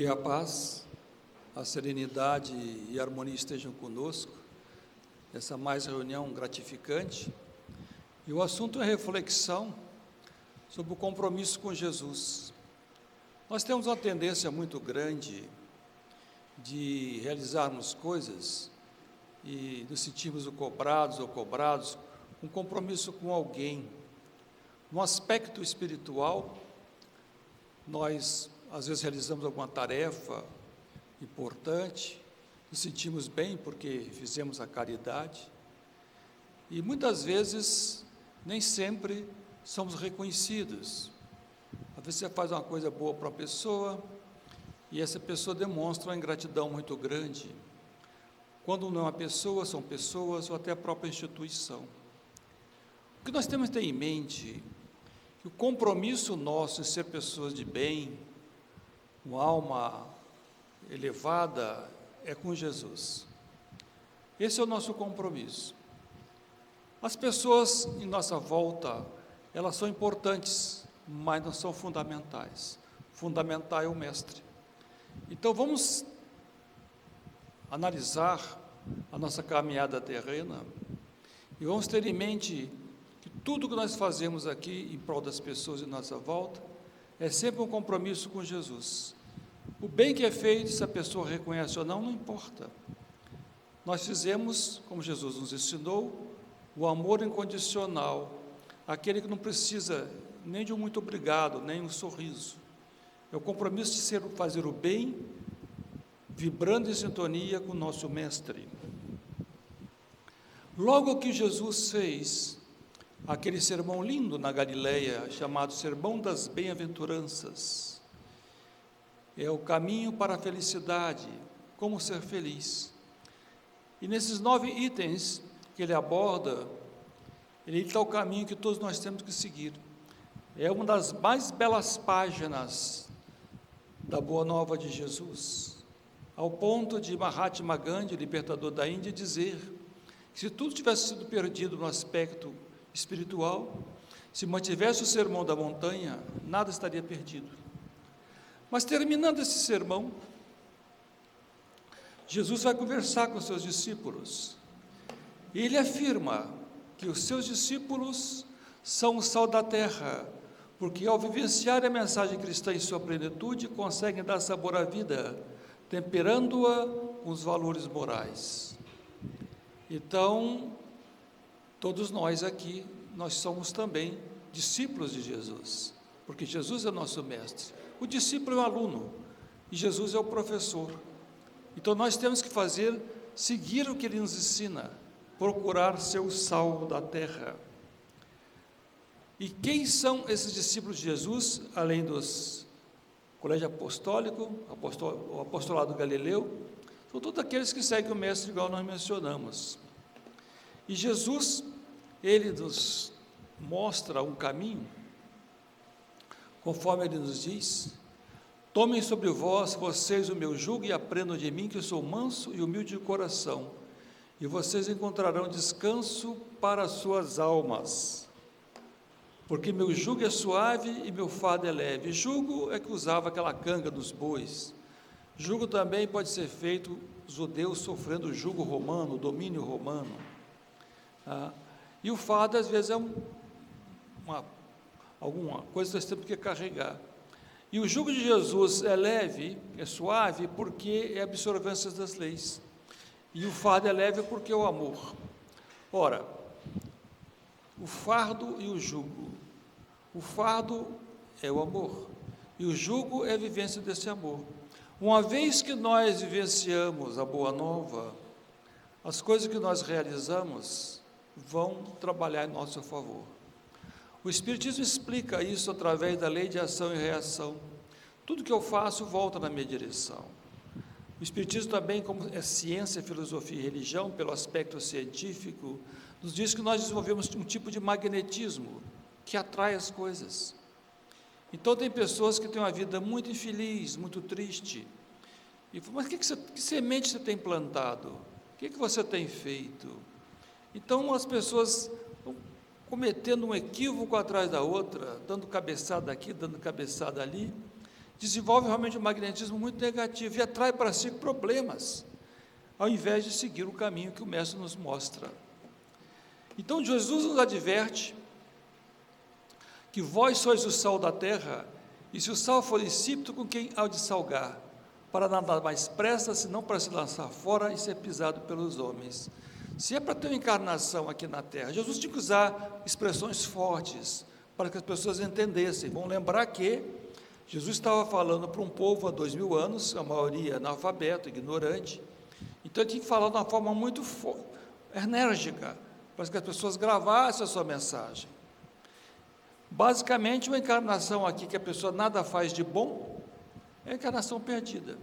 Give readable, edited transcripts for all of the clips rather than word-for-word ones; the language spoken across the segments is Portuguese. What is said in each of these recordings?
Que a paz, a serenidade e a harmonia estejam conosco, essa mais reunião gratificante. E o assunto é reflexão sobre o compromisso com Jesus. Nós temos uma tendência muito grande de realizarmos coisas e nos sentirmos cobrados, um compromisso com alguém. No aspecto espiritual, nós às vezes realizamos alguma tarefa importante, nos sentimos bem porque fizemos a caridade, e muitas vezes, nem sempre somos reconhecidos. Às vezes você faz uma coisa boa para uma pessoa, e essa pessoa demonstra uma ingratidão muito grande. Quando não é uma pessoa, são pessoas, ou até a própria instituição. O que nós temos que ter em mente, que o compromisso nosso em ser pessoas de bem, uma alma elevada, é com Jesus. Esse é o nosso compromisso. As pessoas em nossa volta, elas são importantes, mas não são fundamentais. Fundamental é o Mestre. Então vamos analisar a nossa caminhada terrena e vamos ter em mente que tudo que nós fazemos aqui em prol das pessoas em nossa volta é sempre um compromisso com Jesus. O bem que é feito, se a pessoa reconhece ou não, não importa. Nós fizemos, como Jesus nos ensinou, o amor incondicional, aquele que não precisa nem de um muito obrigado, nem um sorriso. É o compromisso de fazer o bem, vibrando em sintonia com o nosso Mestre. Logo que Jesus fez aquele sermão lindo na Galileia, chamado Sermão das Bem-aventuranças, é o caminho para a felicidade, como ser feliz. E nesses 9 itens que ele aborda, ele dá o caminho que todos nós temos que seguir. É uma das mais belas páginas da Boa Nova de Jesus, ao ponto de Mahatma Gandhi, libertador da Índia, dizer que se tudo tivesse sido perdido no aspecto espiritual, se mantivesse o sermão da montanha, nada estaria perdido. Mas terminando esse sermão, Jesus vai conversar com os seus discípulos, e ele afirma que os seus discípulos são o sal da terra, porque ao vivenciar a mensagem cristã em sua plenitude, conseguem dar sabor à vida, temperando-a com os valores morais. Então, todos nós aqui, nós somos também discípulos de Jesus, porque Jesus é nosso mestre. O discípulo é o aluno, e Jesus é o professor. Então, nós temos que seguir o que ele nos ensina, procurar ser o sal da terra. E quem são esses discípulos de Jesus, além dos colégio apostólico, o apostolado galileu? São todos aqueles que seguem o mestre, igual nós mencionamos. E Jesus, ele nos mostra um caminho, conforme ele nos diz: tomem sobre vocês o meu jugo e aprendam de mim, que eu sou manso e humilde de coração, e vocês encontrarão descanso para as suas almas, porque meu jugo é suave e meu fardo é leve. Jugo é que usava aquela canga dos bois. Jugo também pode ser feito, os judeus sofrendo o jugo romano, o domínio romano. E o fardo, às vezes, é alguma coisa que nós temos que carregar. E o jugo de Jesus é leve, é suave, porque é a absorvência das leis. E o fardo é leve porque é o amor. Ora, o fardo e o jugo. O fardo é o amor, e o jugo é a vivência desse amor. Uma vez que nós vivenciamos a Boa Nova, as coisas que nós realizamos vão trabalhar em nosso favor. O Espiritismo explica isso através da lei de ação e reação. Tudo que eu faço volta na minha direção. O Espiritismo também, como é ciência, filosofia e religião, pelo aspecto científico, nos diz que nós desenvolvemos um tipo de magnetismo que atrai as coisas. Então tem pessoas que têm uma vida muito infeliz, muito triste, e mas que semente você tem plantado? O que você tem feito? Então as pessoas vão cometendo um equívoco atrás da outra, dando cabeçada aqui, dando cabeçada ali, desenvolve realmente um magnetismo muito negativo e atrai para si problemas, ao invés de seguir o caminho que o Mestre nos mostra. Então, Jesus nos adverte que vós sois o sal da terra, e se o sal for insípido, com quem há de salgar? Para nada mais presta, senão para se lançar fora e ser pisado pelos homens. Se é para ter uma encarnação aqui na terra, Jesus tinha que usar expressões fortes, para que as pessoas entendessem. Vão lembrar que Jesus estava falando para um povo há 2000 anos, a maioria analfabeto, ignorante, então ele tinha que falar de uma forma muito enérgica, para que as pessoas gravassem a sua mensagem. Basicamente, uma encarnação aqui que a pessoa nada faz de bom, é a encarnação perdida.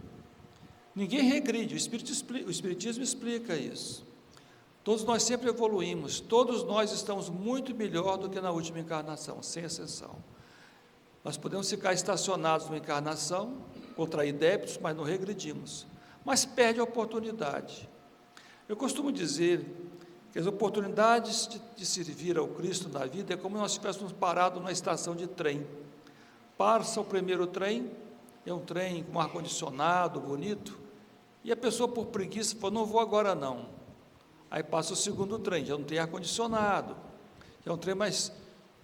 Ninguém regride, o Espiritismo explica isso. Todos nós sempre evoluímos, todos nós estamos muito melhor do que na última encarnação, sem exceção. Nós podemos ficar estacionados numa encarnação, contrair débitos, mas não regredimos. Mas perde a oportunidade. Eu costumo dizer que as oportunidades de servir ao Cristo na vida é como se nós estivéssemos parados numa estação de trem. Passa o primeiro trem, é um trem com ar-condicionado, bonito, e a pessoa por preguiça fala, não vou agora não. Aí passa o segundo trem, já não tem ar-condicionado, já é um trem mais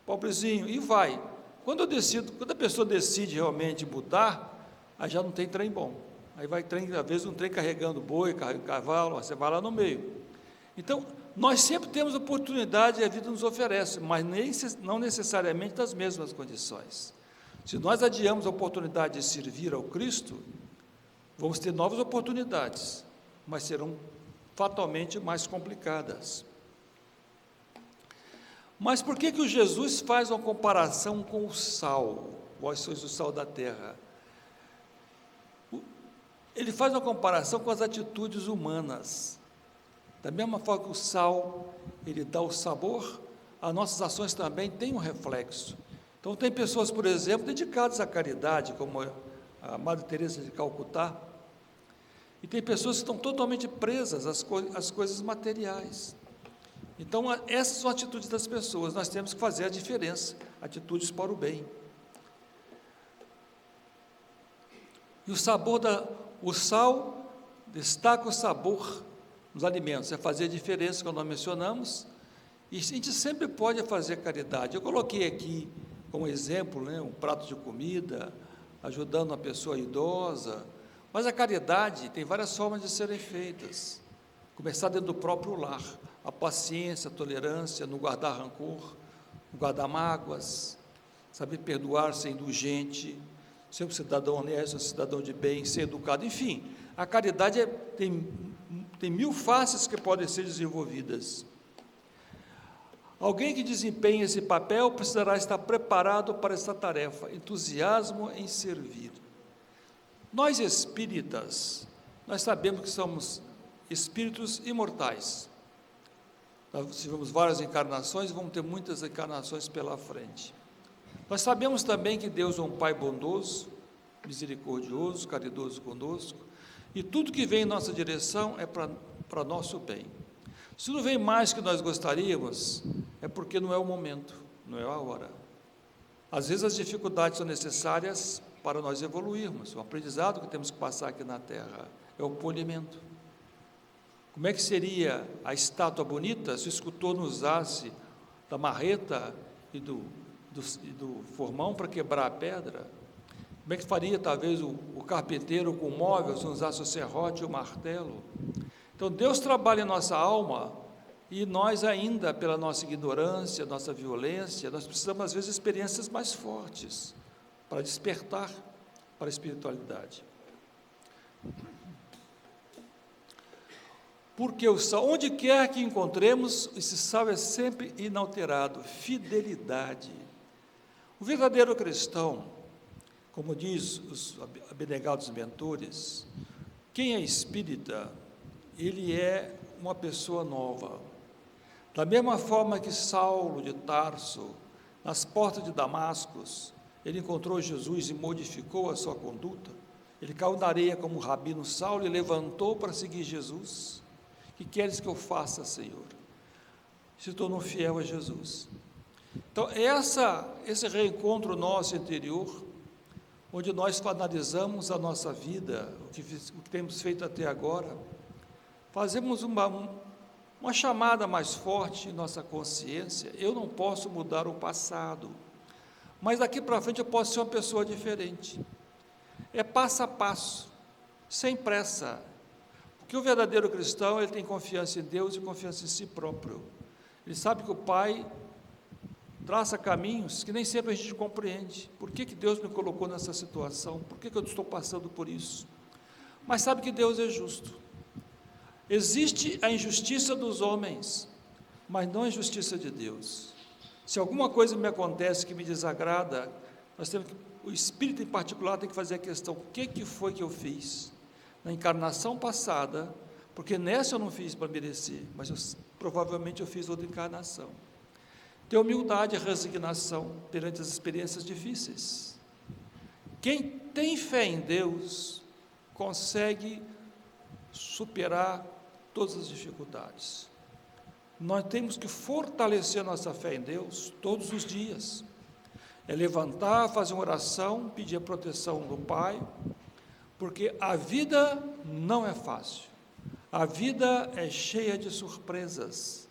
pobrezinho, e vai. Quando a pessoa decide realmente mudar, aí já não tem trem bom. Aí vai trem, às vezes um trem carregando boi, carregando cavalo, você vai lá no meio. Então, nós sempre temos oportunidade e a vida nos oferece, mas não necessariamente nas mesmas condições. Se nós adiamos a oportunidade de servir ao Cristo, vamos ter novas oportunidades, mas serão fatalmente mais complicadas. Mas por que o Jesus faz uma comparação com o sal? Vós sois o sal da terra. Ele faz uma comparação com as atitudes humanas. Da mesma forma que o sal, ele dá o sabor, as nossas ações também têm um reflexo. Então, tem pessoas, por exemplo, dedicadas à caridade, como a Madre Teresa de Calcutá, e tem pessoas que estão totalmente presas às coisas materiais. Então, essas são atitudes das pessoas, nós temos que fazer a diferença, atitudes para o bem. E o sal destaca o sabor nos alimentos, é fazer a diferença, como nós mencionamos, e a gente sempre pode fazer caridade. Eu coloquei aqui como exemplo, um prato de comida, ajudando uma pessoa idosa, mas a caridade tem várias formas de serem feitas. Começar dentro do próprio lar, a paciência, a tolerância, não guardar rancor, não guardar mágoas, saber perdoar, ser indulgente, ser um cidadão honesto, um cidadão de bem, ser educado, enfim, a caridade tem 1000 faces que podem ser desenvolvidas. Alguém que desempenhe esse papel precisará estar preparado para essa tarefa, entusiasmo em servir. Nós espíritas, nós sabemos que somos espíritos imortais. Nós tivemos várias encarnações e vamos ter muitas encarnações pela frente. Nós sabemos também que Deus é um Pai bondoso, misericordioso, caridoso conosco, e tudo que vem em nossa direção é para nosso bem. Se não vem mais que nós gostaríamos, é porque não é o momento, não é a hora. Às vezes as dificuldades são necessárias para nós evoluirmos, o aprendizado que temos que passar aqui na Terra é o polimento. Como é que seria a estátua bonita se o escultor não usasse da marreta e do formão para quebrar a pedra? Como é que faria talvez o carpinteiro com o móvel se não usasse o serrote e o martelo? Então, Deus trabalha em nossa alma e nós ainda, pela nossa ignorância, nossa violência, nós precisamos, às vezes, de experiências mais fortes para despertar para a espiritualidade. Porque o sal, onde quer que encontremos, esse sal é sempre inalterado, fidelidade. O verdadeiro cristão, como diz os abnegados mentores, quem é espírita, ele é uma pessoa nova. Da mesma forma que Saulo de Tarso, nas portas de Damascus, ele encontrou Jesus e modificou a sua conduta, ele caiu na areia como o rabino Saulo e levantou para seguir Jesus. O que queres que eu faça, Senhor? Se tornou fiel a Jesus. Então, esse reencontro nosso interior, onde nós analisamos a nossa vida, o que temos feito até agora, fazemos uma chamada mais forte em nossa consciência. Eu não posso mudar o passado, mas daqui para frente eu posso ser uma pessoa diferente. É passo a passo, sem pressa, porque o verdadeiro cristão, ele tem confiança em Deus e confiança em si próprio. Ele sabe que o Pai traça caminhos que nem sempre a gente compreende. Por que Deus me colocou nessa situação? Por que eu estou passando por isso? Mas sabe que Deus é justo. Existe a injustiça dos homens, mas não a injustiça de Deus. Se alguma coisa me acontece que me desagrada, o Espírito em particular tem que fazer a questão: o que foi que eu fiz na encarnação passada? Porque nessa eu não fiz para merecer, mas provavelmente eu fiz outra encarnação. Ter humildade e resignação perante as experiências difíceis. Quem tem fé em Deus consegue superar todas as dificuldades. Nós temos que fortalecer nossa fé em Deus todos os dias. É levantar, fazer uma oração, pedir a proteção do Pai, porque a vida não é fácil. A vida é cheia de surpresas.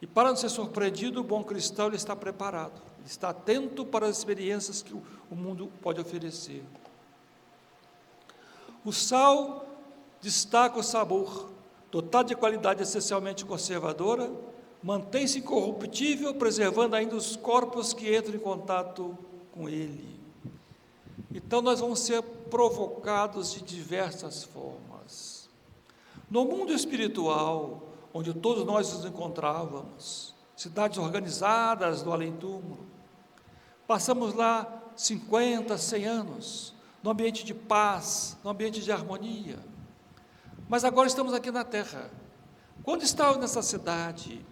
E para não ser surpreendido, o bom cristão, ele está preparado, ele está atento para as experiências que o mundo pode oferecer. O sal destaca o sabor, dotado de qualidade essencialmente conservadora, mantém-se incorruptível, preservando ainda os corpos que entram em contato com ele. Então nós vamos ser provocados de diversas formas. No mundo espiritual, onde todos nós nos encontrávamos, cidades organizadas no além-túmulo, passamos lá 50, 100 anos, num ambiente de paz, num ambiente de harmonia. Mas agora estamos aqui na Terra. Quando estávamos nessa cidade,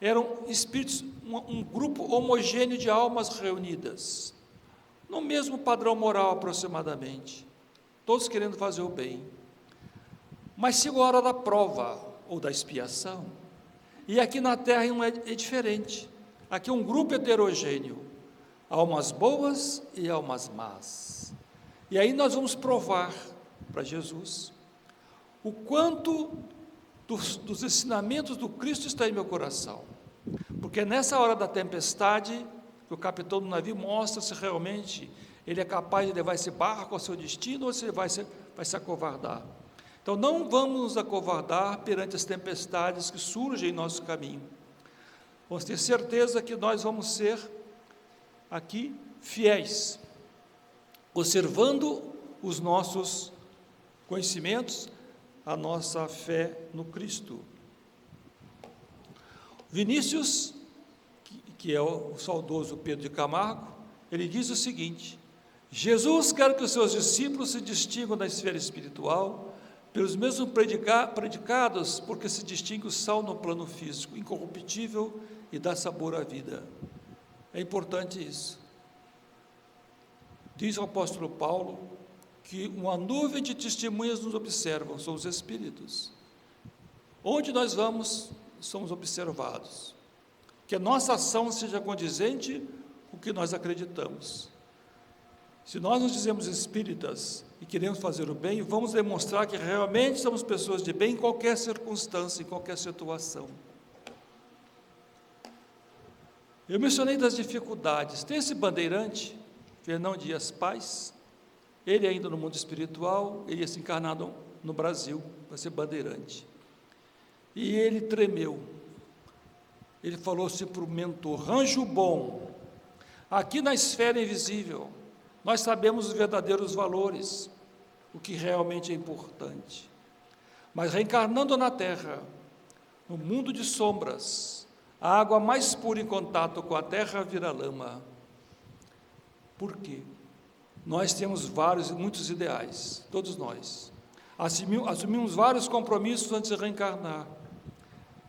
eram espíritos, um grupo homogêneo de almas reunidas, no mesmo padrão moral aproximadamente, todos querendo fazer o bem. Mas chegou a hora da prova, ou da expiação, e aqui na Terra é diferente. Aqui é um grupo heterogêneo, almas boas e almas más. E aí nós vamos provar para Jesus o quanto dos ensinamentos do Cristo está em meu coração, porque nessa hora da tempestade, que o capitão do navio mostra se realmente ele é capaz de levar esse barco ao seu destino, ou se ele vai se acovardar. Então, não vamos nos acovardar perante as tempestades que surgem em nosso caminho. Vamos ter certeza que nós vamos ser aqui fiéis, conservando os nossos conhecimentos, a nossa fé no Cristo. Vinícius, que é o saudoso Pedro de Camargo, ele diz o seguinte: Jesus quer que os seus discípulos se distinguam na esfera espiritual pelos mesmos predicados, porque se distingue o sal no plano físico, incorruptível e dá sabor à vida. É importante isso. Diz o apóstolo Paulo que uma nuvem de testemunhas nos observam, são os Espíritos. Onde nós vamos, somos observados. Que a nossa ação seja condizente com o que nós acreditamos. Se nós nos dizemos espíritas e queremos fazer o bem, vamos demonstrar que realmente somos pessoas de bem em qualquer circunstância, em qualquer situação. Eu mencionei das dificuldades. Tem esse bandeirante, Fernão Dias Paz, ele ainda no mundo espiritual, ele ia se encarnar no Brasil, para ser bandeirante. E ele tremeu. Ele falou assim para o mentor: Anjo bom, aqui na esfera invisível, nós sabemos os verdadeiros valores, o que realmente é importante. Mas reencarnando na Terra, no mundo de sombras, a água mais pura em contato com a Terra vira lama. Por quê? Nós temos muitos ideais, todos nós. Assumimos vários compromissos antes de reencarnar.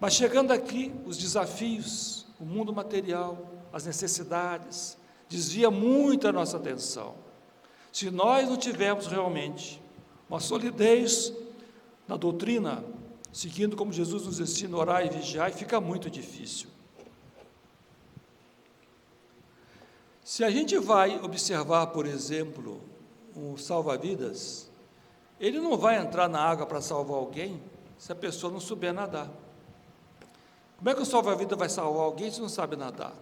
Mas chegando aqui, os desafios, o mundo material, as necessidades, desvia muito a nossa atenção. Se nós não tivermos realmente uma solidez na doutrina, seguindo como Jesus nos ensina, orar e vigiar, fica muito difícil. Se a gente vai observar, por exemplo, um salva-vidas, ele não vai entrar na água para salvar alguém se a pessoa não souber nadar. Como é que o salva-vidas vai salvar alguém se não sabe nadar?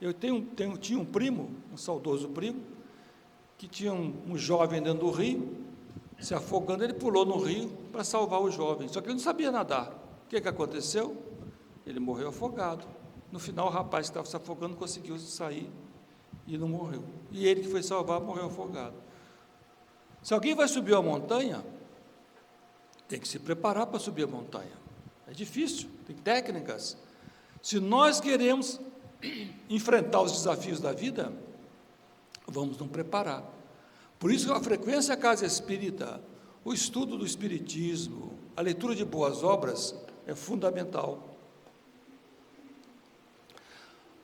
Eu tinha um primo, um saudoso primo, que tinha um jovem dentro do rio, se afogando, ele pulou no rio para salvar o jovem, só que ele não sabia nadar. O que aconteceu? Ele morreu afogado. No final, o rapaz que estava se afogando conseguiu sair e não morreu. E ele que foi salvar morreu afogado. Se alguém vai subir uma montanha, tem que se preparar para subir a montanha. É difícil, tem técnicas. Se nós queremos enfrentar os desafios da vida, vamos nos preparar. Por isso que a frequência à casa espírita, o estudo do espiritismo, a leitura de boas obras é fundamental.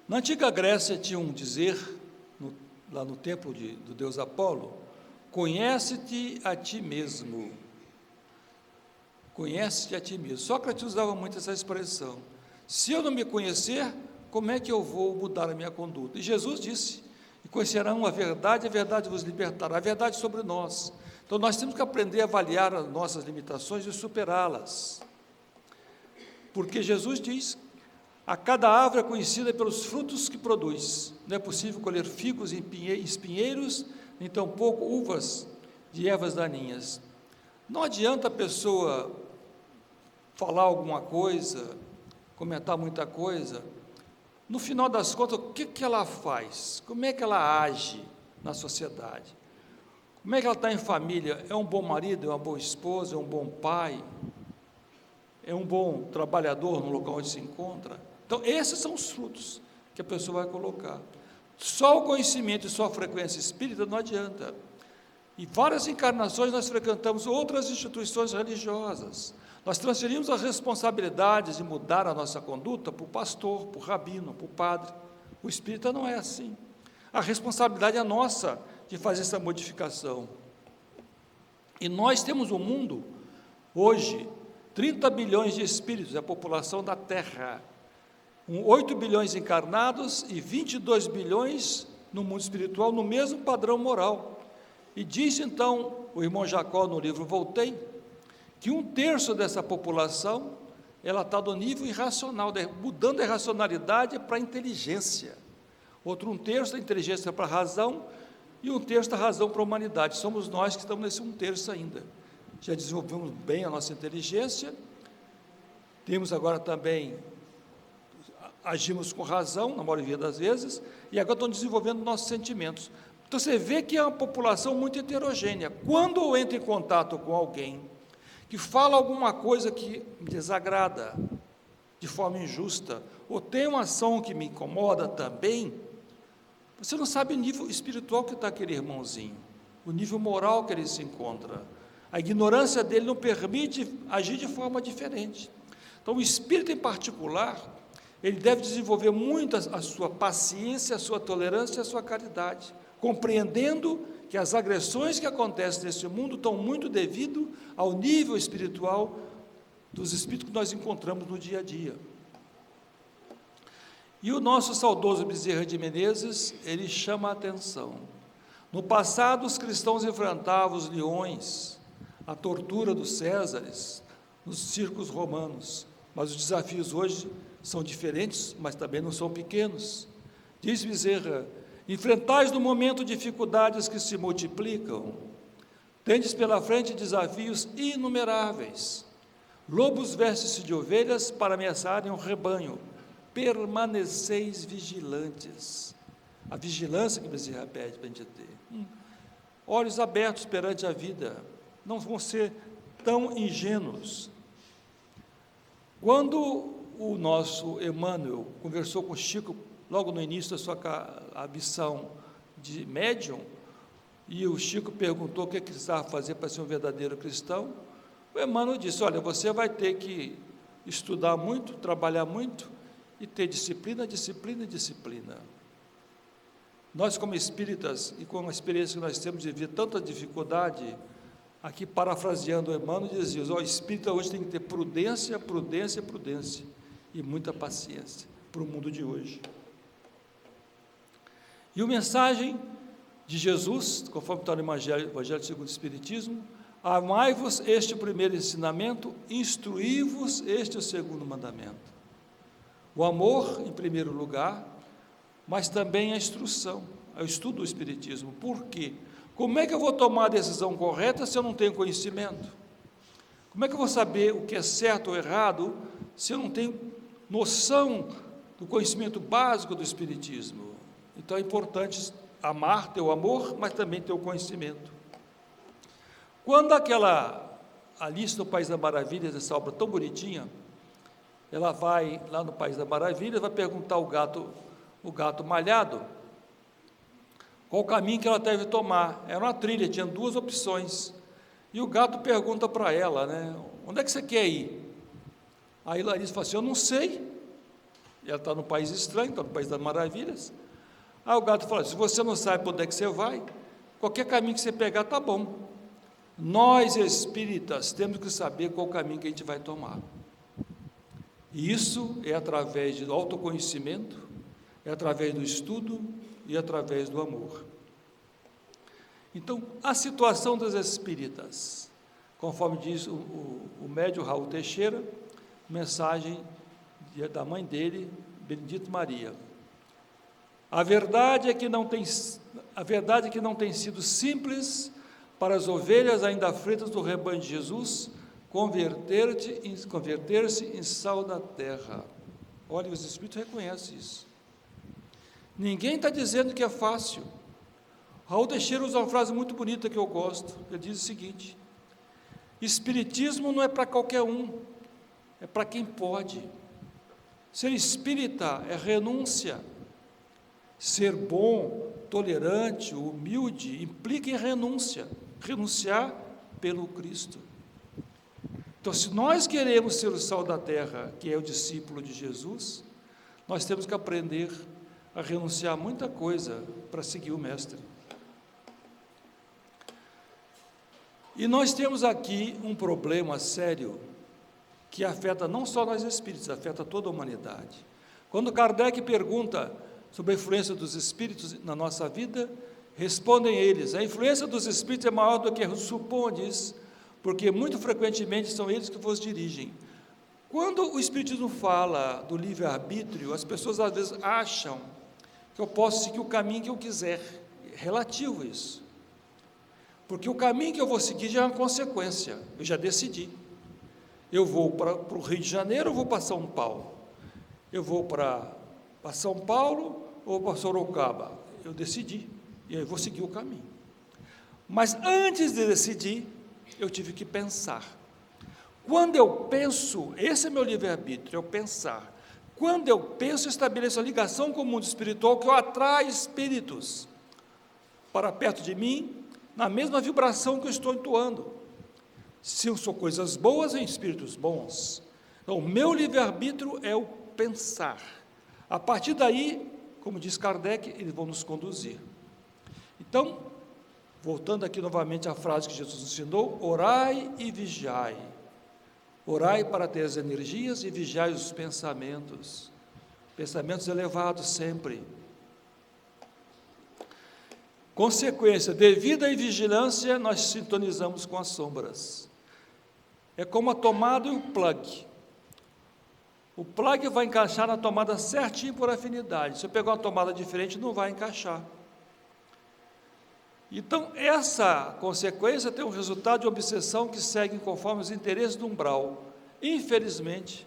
Na antiga Grécia tinha um dizer, lá no templo do deus Apolo: conhece-te a ti mesmo. Conhece-te a ti mesmo. Sócrates usava muito essa expressão. Se eu não me conhecer, como é que eu vou mudar a minha conduta? E Jesus disse: e conhecerão a verdade vos libertará. A verdade sobre nós. Então nós temos que aprender a avaliar as nossas limitações e superá-las. Porque Jesus diz: a cada árvore é conhecida pelos frutos que produz. Não é possível colher figos em espinheiros, nem tampouco uvas de ervas daninhas. Não adianta a pessoa falar alguma coisa, comentar muita coisa. No final das contas, o que ela faz? Como é que ela age na sociedade? Como é que ela está em família? É um bom marido, é uma boa esposa, é um bom pai? É um bom trabalhador no local onde se encontra? Então, esses são os frutos que a pessoa vai colocar. Só o conhecimento e só a frequência espírita não adianta. Em várias encarnações nós frequentamos outras instituições religiosas. Nós transferimos as responsabilidades de mudar a nossa conduta para o pastor, para o rabino, para o padre. O espírita não é assim. A responsabilidade é nossa de fazer essa modificação. E nós temos um mundo, hoje, 30 bilhões de espíritos, é a população da Terra. 8 bilhões encarnados e 22 bilhões no mundo espiritual, no mesmo padrão moral. E diz então o irmão Jacó no livro Voltei, que 1/3 dessa população, ela está do nível irracional, mudando a irracionalidade para a inteligência. Outro 1/3 da inteligência para a razão, e 1/3 da razão para a humanidade. Somos nós que estamos nesse 1/3 ainda. Já desenvolvemos bem a nossa inteligência, temos agora também, agimos com razão, na maioria das vezes, e agora estamos desenvolvendo nossos sentimentos. Então, você vê que é uma população muito heterogênea. Quando eu entro em contato com alguém que fala alguma coisa que me desagrada, de forma injusta, ou tem uma ação que me incomoda também, você não sabe o nível espiritual que está aquele irmãozinho, o nível moral que ele se encontra. A ignorância dele não permite agir de forma diferente. Então, o espírito em particular, ele deve desenvolver muito a sua paciência, a sua tolerância e a sua caridade, compreendendo que as agressões que acontecem nesse mundo estão muito devido ao nível espiritual dos espíritos que nós encontramos no dia a dia. E o nosso saudoso Bezerra de Menezes, ele chama a atenção. No passado, os cristãos enfrentavam os leões, a tortura dos Césares, nos circos romanos, mas os desafios hoje são diferentes, mas também não são pequenos. Diz Bezerra: enfrentais no momento dificuldades que se multiplicam, tendes pela frente desafios inumeráveis. Lobos vestem-se de ovelhas para ameaçarem o rebanho, permaneceis vigilantes. A vigilância que Bezerra pede para a gente ter. Olhos abertos perante a vida, não vão ser tão ingênuos. Quando o nosso Emmanuel conversou com Chico, logo no início da sua missão de médium, e o Chico perguntou o que ele precisava fazer para ser um verdadeiro cristão, o Emmanuel disse: olha, você vai ter que estudar muito, trabalhar muito, e ter disciplina, disciplina e disciplina. Nós, como espíritas, e com a experiência que nós temos de ver tanta dificuldade, aqui parafraseando o Emmanuel, dizia: o espírita hoje tem que ter prudência, prudência, prudência, e muita paciência para o mundo de hoje. E a mensagem de Jesus, conforme está no Evangelho segundo o Espiritismo: amai-vos, este é o primeiro ensinamento, instruí-vos, este é o segundo mandamento. O amor em primeiro lugar, mas também a instrução, o estudo do Espiritismo. Por quê? Como é que eu vou tomar a decisão correta se eu não tenho conhecimento? Como é que eu vou saber o que é certo ou errado se eu não tenho noção do conhecimento básico do Espiritismo? Então é importante amar, ter o amor, mas também ter o conhecimento. Quando Alice no País das Maravilhas, essa obra tão bonitinha, ela vai lá no País das Maravilhas, vai perguntar ao gato malhado qual o caminho que ela deve tomar. Era uma trilha, tinha duas opções. E o gato pergunta para ela, né, onde é que você quer ir? Aí Larissa fala assim, eu não sei. E ela está no país estranho, está no País das Maravilhas. Aí o gato fala, se você não sabe para onde é que você vai, qualquer caminho que você pegar está bom. Nós espíritas temos que saber qual o caminho que a gente vai tomar. E isso é através do autoconhecimento, é através do estudo e através do amor. Então, a situação dos espíritas, conforme diz o médium Raul Teixeira, mensagem da mãe dele, Benedito Maria. A verdade é que não tem sido simples para as ovelhas ainda aflitas do rebanho de Jesus converter-se em sal da terra. Olha, os Espíritos reconhecem isso. Ninguém está dizendo que é fácil. Raul Teixeira usa uma frase muito bonita que eu gosto. Ele diz o seguinte: Espiritismo não é para qualquer um, é para quem pode. Ser espírita é renúncia. Ser bom, tolerante, humilde, implica em renúncia. Renunciar pelo Cristo. Então, se nós queremos ser o sal da terra, que é o discípulo de Jesus, nós temos que aprender a renunciar a muita coisa para seguir o Mestre. E nós temos aqui um problema sério, que afeta não só nós espíritos, afeta toda a humanidade. Quando Kardec pergunta sobre a influência dos espíritos na nossa vida, respondem eles, a influência dos espíritos é maior do que supondes, porque muito frequentemente são eles que vos dirigem. Quando o Espiritismo fala do livre-arbítrio, as pessoas às vezes acham que eu posso seguir o caminho que eu quiser. É relativo isso. Porque o caminho que eu vou seguir já é uma consequência, eu já decidi. Eu vou para o Rio de Janeiro ou vou para São Paulo? Eu vou para São Paulo ou para Sorocaba? Eu decidi, e aí eu vou seguir o caminho. Mas antes de decidir, eu tive que pensar. Quando eu penso, esse é meu livre-arbítrio, eu pensar. Quando eu penso, eu estabeleço a ligação com o mundo espiritual, que eu atraio espíritos para perto de mim, na mesma vibração que eu estou entoando. Se são coisas boas, em espíritos bons. Então, o meu livre-arbítrio é o pensar. A partir daí, como diz Kardec, eles vão nos conduzir. Então, voltando aqui novamente à frase que Jesus ensinou, orai e vigiai. Orai para ter as energias e vigiai os pensamentos. Pensamentos elevados sempre. Consequência, devido à vigilância, nós sintonizamos com as sombras. É como a tomada e o plug. O plug vai encaixar na tomada certinho por afinidade. Se eu pegar uma tomada diferente, não vai encaixar. Então, essa consequência tem um resultado de obsessão que segue conforme os interesses do umbral. Infelizmente,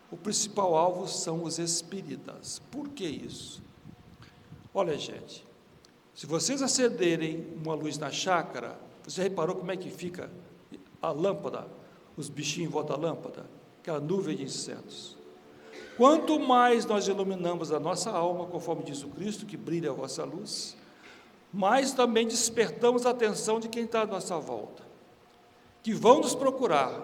o principal alvo são os espíritas. Por que isso? Olha, gente, se vocês acenderem uma luz na chácara, você reparou como é que fica a lâmpada, os bichinhos em volta da lâmpada? Aquela nuvem de insetos. Quanto mais nós iluminamos a nossa alma, conforme diz o Cristo, que brilha a vossa luz, mais também despertamos a atenção de quem está à nossa volta, que vão nos procurar.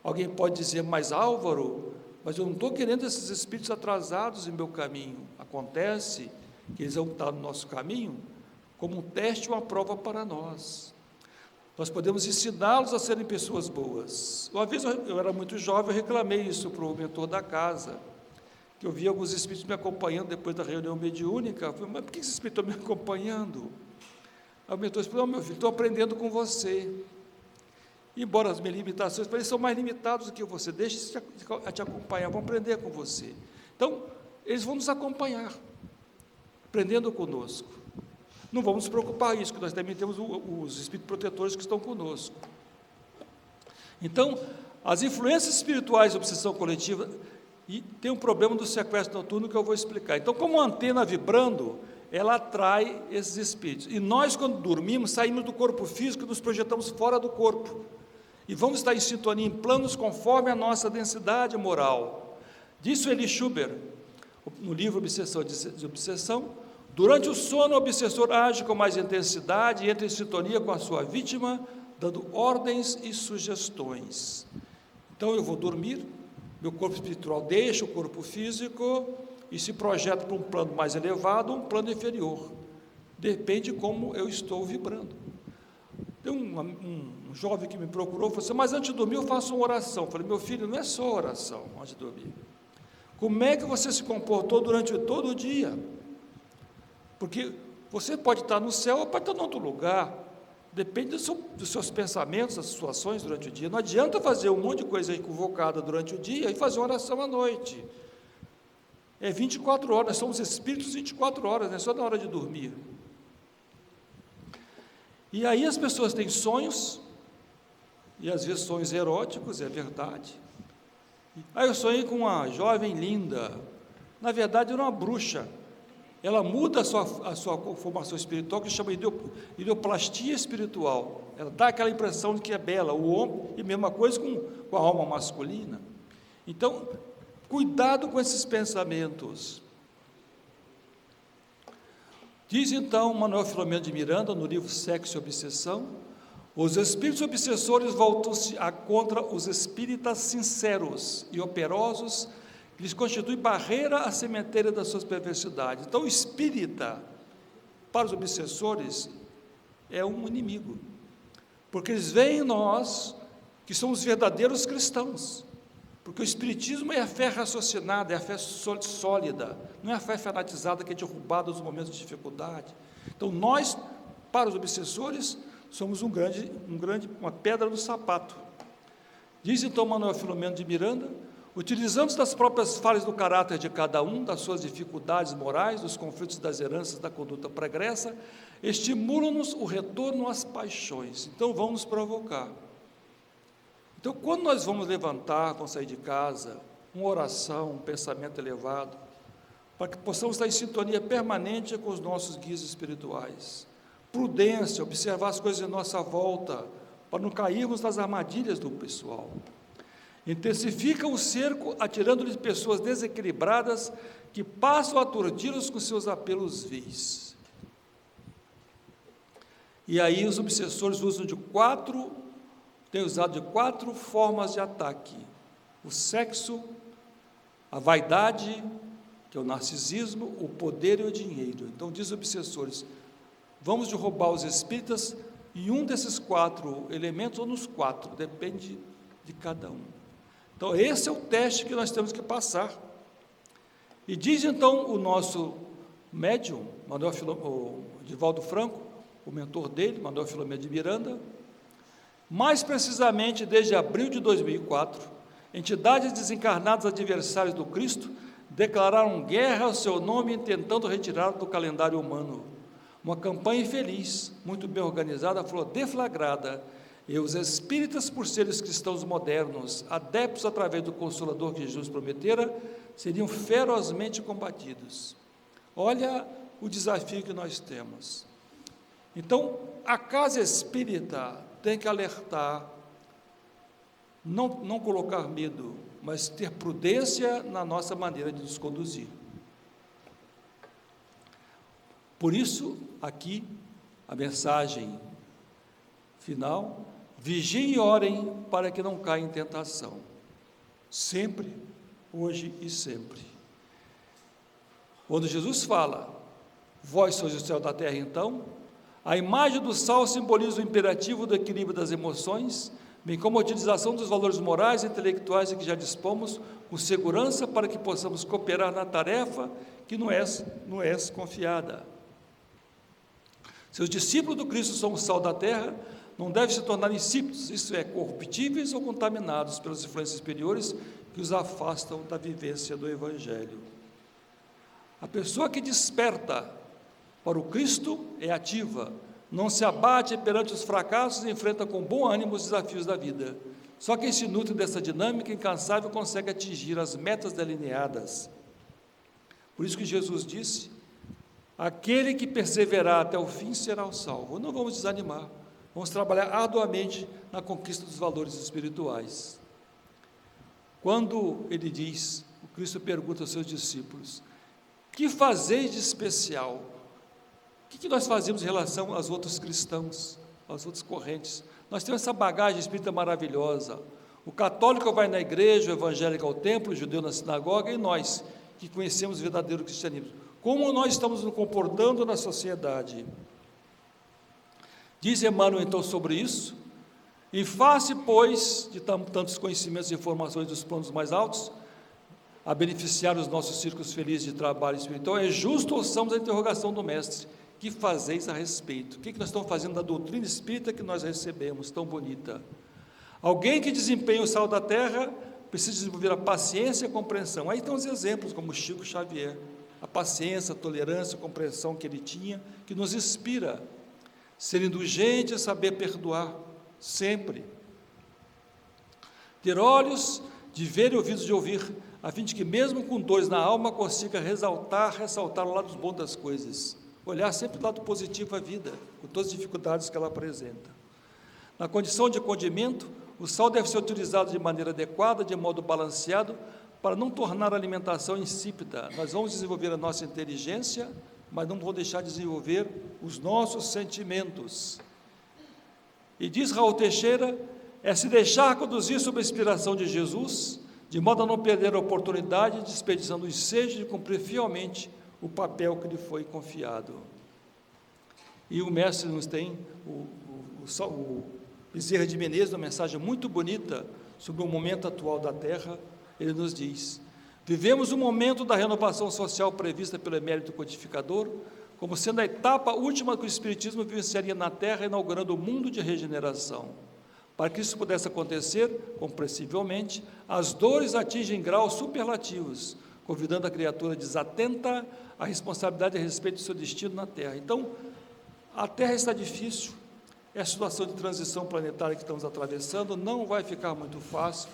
Alguém pode dizer, mas Álvaro, mas eu não estou querendo esses espíritos atrasados em meu caminho. Acontece que eles vão estar no nosso caminho como um teste, uma prova para nós. Nós podemos ensiná-los a serem pessoas boas. Uma vez eu era muito jovem, eu reclamei isso para o mentor da casa, que eu vi alguns espíritos me acompanhando depois da reunião mediúnica. Eu falei, mas por que esse espírito está me acompanhando? Aí o mentor falou, meu filho, estou aprendendo com você. Embora as minhas limitações para eles são mais limitados do que você, deixe te acompanhar, vão aprender com você. Então, eles vão nos acompanhar, aprendendo conosco. Não vamos nos preocupar com isso, que nós também temos os espíritos protetores que estão conosco. Então, as influências espirituais da obsessão coletiva, e tem um problema do sequestro noturno que eu vou explicar. Então, como a antena vibrando, ela atrai esses espíritos. E nós, quando dormimos, saímos do corpo físico e nos projetamos fora do corpo. E vamos estar em sintonia em planos conforme a nossa densidade moral. Disse Eli Schubert, no livro Obsessão de Obsessão, durante o sono, o obsessor age com mais intensidade e entra em sintonia com a sua vítima, dando ordens e sugestões. Então, eu vou dormir, meu corpo espiritual deixa o corpo físico e se projeta para um plano mais elevado ou um plano inferior. Depende de como eu estou vibrando. Tem um jovem que me procurou e falou assim, mas antes de dormir eu faço uma oração. Eu falei, meu filho, não é só oração antes de dormir. Como é que você se comportou durante todo o dia? Porque você pode estar no céu ou pode estar em outro lugar. Depende dos seus pensamentos, das situações durante o dia. Não adianta fazer um monte de coisa equivocada durante o dia e fazer uma oração à noite. É 24 horas, nós somos espíritos 24 horas, não é só na hora de dormir. E aí as pessoas têm sonhos, e às vezes sonhos eróticos, é verdade. Aí eu sonhei com uma jovem linda, na verdade era uma bruxa. Ela muda a sua formação espiritual, que chama ideoplastia espiritual. Ela dá aquela impressão de que é bela, o homem, e mesma coisa com a alma masculina. Então, cuidado com esses pensamentos. Diz então Manuel Filomeno de Miranda, no livro Sexo e Obsessão, os espíritos obsessores voltam-se contra os espíritas sinceros e operosos, que lhes constitui barreira à sementeira das suas perversidades. Então, o espírita, para os obsessores, é um inimigo, porque eles veem em nós que somos verdadeiros cristãos, porque o espiritismo é a fé raciocinada, é a fé sólida, não é a fé fanatizada que é derrubada nos momentos de dificuldade. Então, nós, para os obsessores, somos uma pedra no sapato. Diz então Manuel Filomeno de Miranda, utilizando das próprias falhas do caráter de cada um, das suas dificuldades morais, dos conflitos das heranças da conduta pregressa, estimulam-nos o retorno às paixões. Então, vão nos provocar. Então, quando nós vamos levantar, vamos sair de casa, uma oração, um pensamento elevado, para que possamos estar em sintonia permanente com os nossos guias espirituais. Prudência, observar as coisas em nossa volta, para não cairmos nas armadilhas do pessoal. Intensifica o cerco, atirando-lhes pessoas desequilibradas, que passam a aturdi-los com seus apelos vis. E aí os obsessores têm usado de 4 formas de ataque: o sexo, a vaidade, que é o narcisismo, o poder e o dinheiro. Então, diz os obsessores, vamos derrubar os espíritas em um desses 4 elementos, ou nos 4, depende de cada um. Então, esse é o teste que nós temos que passar. E diz então o nosso médium, Divaldo Franco, o mentor dele, Manuel Filomeno de Miranda, mais precisamente desde abril de 2004, entidades desencarnadas adversárias do Cristo declararam guerra ao seu nome, tentando retirá-lo do calendário humano. Uma campanha infeliz, muito bem organizada, foi deflagrada, e os espíritas, por seres cristãos modernos, adeptos através do Consolador que Jesus prometera, seriam ferozmente combatidos. Olha o desafio que nós temos. Então, a casa espírita tem que alertar, não colocar medo, mas ter prudência na nossa maneira de nos conduzir. Por isso, aqui, a mensagem final: vigiem e orem para que não caia em tentação, sempre, hoje e sempre. Quando Jesus fala, vós sois o céu da terra, então, a imagem do sal simboliza o imperativo do equilíbrio das emoções, bem como a utilização dos valores morais e intelectuais de que já dispomos, com segurança para que possamos cooperar na tarefa que nos é confiada. Se os discípulos do Cristo são o sal da terra, não devem se tornar insípidos, isto é, corruptíveis ou contaminados pelas influências superiores que os afastam da vivência do Evangelho. A pessoa que desperta para o Cristo é ativa, não se abate perante os fracassos e enfrenta com bom ânimo os desafios da vida. Só quem se nutre dessa dinâmica incansável consegue atingir as metas delineadas. Por isso que Jesus disse: aquele que perseverar até o fim será o salvo. Não vamos desanimar, vamos trabalhar arduamente na conquista dos valores espirituais. Quando ele diz, o Cristo pergunta aos seus discípulos: que fazeis de especial? O que nós fazemos em relação aos outros cristãos, às outras correntes? Nós temos essa bagagem espírita maravilhosa. O católico vai na igreja, o evangélico ao templo, o judeu na sinagoga, e nós, que conhecemos o verdadeiro cristianismo. Como nós estamos nos comportando na sociedade? Diz Emmanuel, então, sobre isso: em face, pois, de tantos conhecimentos e informações dos planos mais altos, a beneficiar os nossos círculos felizes de trabalho espiritual, é justo ouçamos a interrogação do Mestre: que fazeis a respeito? O que nós estamos fazendo da doutrina espírita que nós recebemos, tão bonita? Alguém que desempenha o sal da terra precisa desenvolver a paciência e a compreensão. Aí estão os exemplos, como Chico Xavier, a paciência, a tolerância, a compreensão que ele tinha, que nos inspira. Ser indulgente é saber perdoar, sempre. Ter olhos de ver e ouvidos de ouvir, a fim de que mesmo com dores na alma consiga ressaltar o lado bom das coisas. Olhar sempre o lado positivo à vida, com todas as dificuldades que ela apresenta. Na condição de condimento, o sal deve ser utilizado de maneira adequada, de modo balanceado, para não tornar a alimentação insípida. Nós vamos desenvolver a nossa inteligência, mas não vamos deixar de desenvolver os nossos sentimentos. E diz Raul Teixeira, é se deixar conduzir sob a inspiração de Jesus, de modo a não perder a oportunidade, desperdiçando o ensejo de cumprir fielmente o papel que lhe foi confiado. E o mestre nos tem, o Bezerra de Menezes, uma mensagem muito bonita sobre o momento atual da Terra. Ele nos diz: vivemos o momento da renovação social prevista pelo emérito codificador, como sendo a etapa última que o Espiritismo vivenciaria na Terra, inaugurando o mundo de regeneração. Para que isso pudesse acontecer, compreensivelmente, as dores atingem graus superlativos, convidando a criatura desatenta à responsabilidade a respeito do seu destino na Terra. Então, a Terra está difícil, é a situação de transição planetária que estamos atravessando, não vai ficar muito fácil,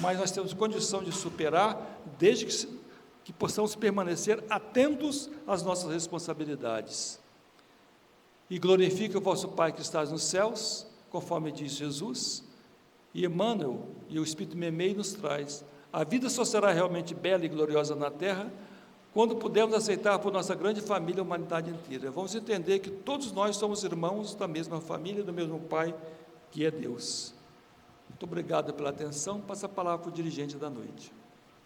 mas nós temos condição de superar, desde que possamos permanecer atentos às nossas responsabilidades. E glorifique o vosso Pai que estás nos céus, conforme diz Jesus, e Emmanuel e o Espírito Memei nos traz: a vida só será realmente bela e gloriosa na Terra quando pudermos aceitar por nossa grande família a humanidade inteira. Vamos entender que todos nós somos irmãos da mesma família, do mesmo Pai, que é Deus. Muito obrigado pela atenção. Passa a palavra para o dirigente da noite.